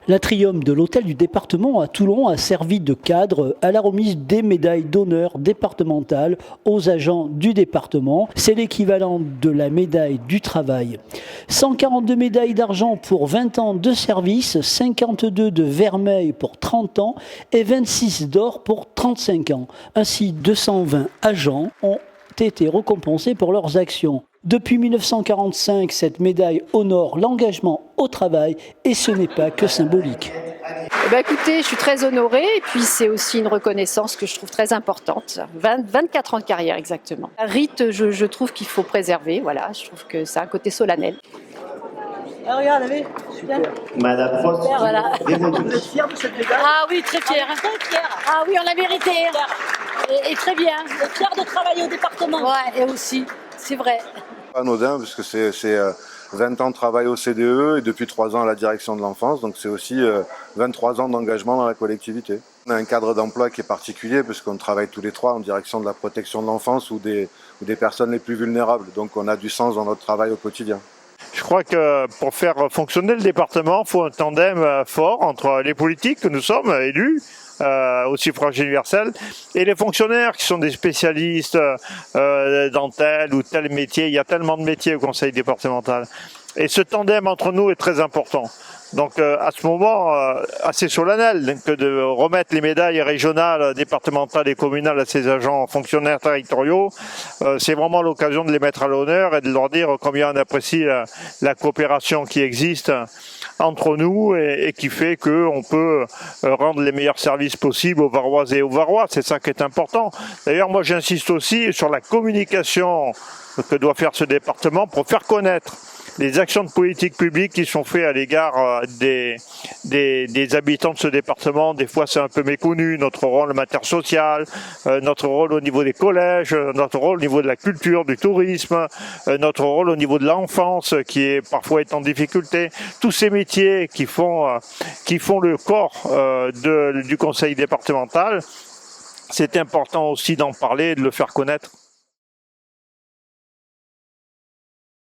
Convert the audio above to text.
L'atrium de l'hôtel du département à Toulon a servi de cadre à la remise des médailles d'honneur départementales aux agents du département. C'est l'équivalent de la médaille du travail. 142 médailles d'argent pour 20 ans de service, 52 de vermeil pour 30 ans et 26 d'or pour 35 ans. Ainsi, 220 agents ont été récompensés pour leurs actions. Depuis 1945, cette médaille honore l'engagement au travail et ce n'est pas que symbolique. Écoutez, je suis très honorée et puis c'est aussi une reconnaissance que je trouve très importante. 24 ans de carrière exactement. Un rite, je trouve qu'il faut préserver, voilà, je trouve que c'est un côté solennel. Ah, regarde, allez, super. Madame Frost, Voilà. Vous êtes fière de cette médaille? Ah oui, très fière. Très fière. Ah oui, on l'a mérité. Et très bien. Vous êtes fière de travailler au département? Ouais, et aussi, c'est vrai. Anodin, parce que c'est 20 ans de travail au CDE et depuis 3 ans à la direction de l'enfance, donc c'est aussi 23 ans d'engagement dans la collectivité. On a un cadre d'emploi qui est particulier parce qu'on travaille tous les trois en direction de la protection de l'enfance ou des personnes les plus vulnérables, donc on a du sens dans notre travail au quotidien. Je crois que pour faire fonctionner le département, il faut un tandem fort entre les politiques que nous sommes élus, au suffrage universel, et les fonctionnaires qui sont des spécialistes dans tel ou tel métier. Il y a tellement de métiers au conseil départemental. Et ce tandem entre nous est très important. Donc à ce moment assez solennel que de remettre les médailles régionales, départementales et communales à ces agents fonctionnaires territoriaux, c'est vraiment l'occasion de les mettre à l'honneur et de leur dire combien on apprécie la coopération qui existe entre nous et qui fait qu'on peut rendre les meilleurs services possibles aux Varoises et aux Varois. C'est ça qui est important. D'ailleurs, moi j'insiste aussi sur la communication que doit faire ce département pour faire connaître les actions de politique publique qui sont faites à l'égard des habitants de ce département. Des fois, c'est un peu méconnu, notre rôle en matière sociale, notre rôle au niveau des collèges, notre rôle au niveau de la culture, du tourisme, notre rôle au niveau de l'enfance qui est parfois est en difficulté. Tous ces métiers qui font le corps du conseil départemental, c'est important aussi d'en parler et de le faire connaître.